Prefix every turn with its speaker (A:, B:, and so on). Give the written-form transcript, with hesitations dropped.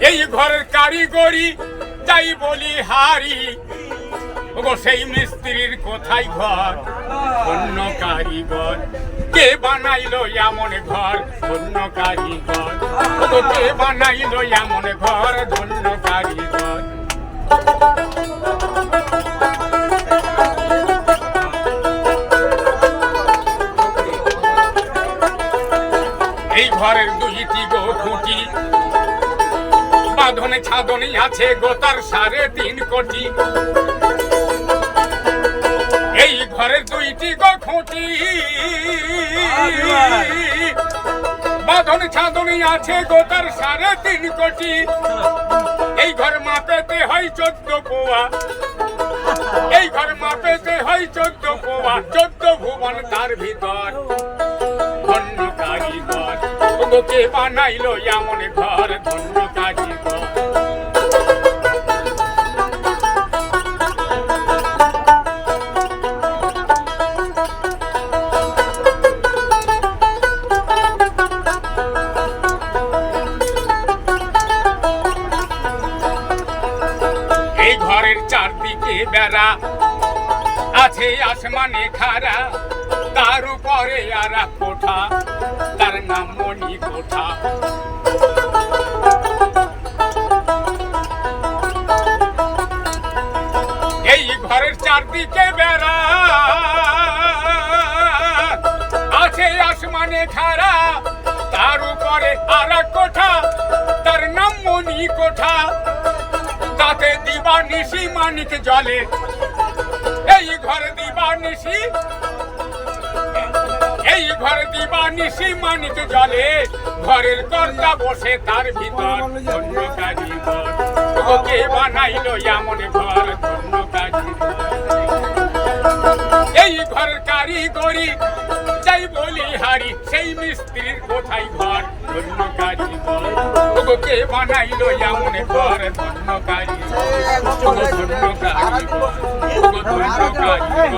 A: এই ঘরের কারিগরি যাই বলি হারি, ওগো সেই মিস্ত্রির কোথায় ঘর? অন্য কারিগর কে বানাইলো এমন ঘর? অন্য কারিগর ওগো কে বানাইলো এমন ঘর? ধন্য কারিগর। এই ঘরের দুইটি গো খুঁটি, বাঁধনে ছাদনে আছে গোতার 3.5 কোটি। এই ঘরের দুইটি গো খুঁটি, বাঁধনে ছাদনে আছে গোতার 3.5 কোটি। এই ঘর মাপেতে হয় 14 পোয়া, এই ঘর মাপেতে হয় 14 পোয়া, 14 ভুবন তার ভিতর। ধন্য কারিগর ওগো কে বানাইলো এমন ঘর? ধন্য কারিগর। এই ঘরের চারদিকে বেড়া আছে আসমানে খাড়া, তার উপরে আর এক কোঠা, তার নাম মণি কোঠা। এই ঘরের চারদিকে বেড়া আছে আসমানে খাড়া, তার উপরে আর এক কোঠা, তার নাম মণি কোঠা। তাতে দিবানিশি মানিক জ্বলে, এই ঘর দিবানিশি, এই ঘর দিবানিশি মানিক জ্বলে। ঘরের কর্তা বসে তার ভিতর। ধন্য কারিগর ওগো কে বানাইলো এমন ঘর? ধন্য কারিগর। এই ঘর কারিগরি যাই বলি হারি, সেই মিস্ত্রির কোথায় ঘর? ধন্য কারিগর ওগো কে বানাইলো এমন ঘর? ধন্য কারিগর ওগো ধন্য কারিগর ওগো ধন্য কারিগর।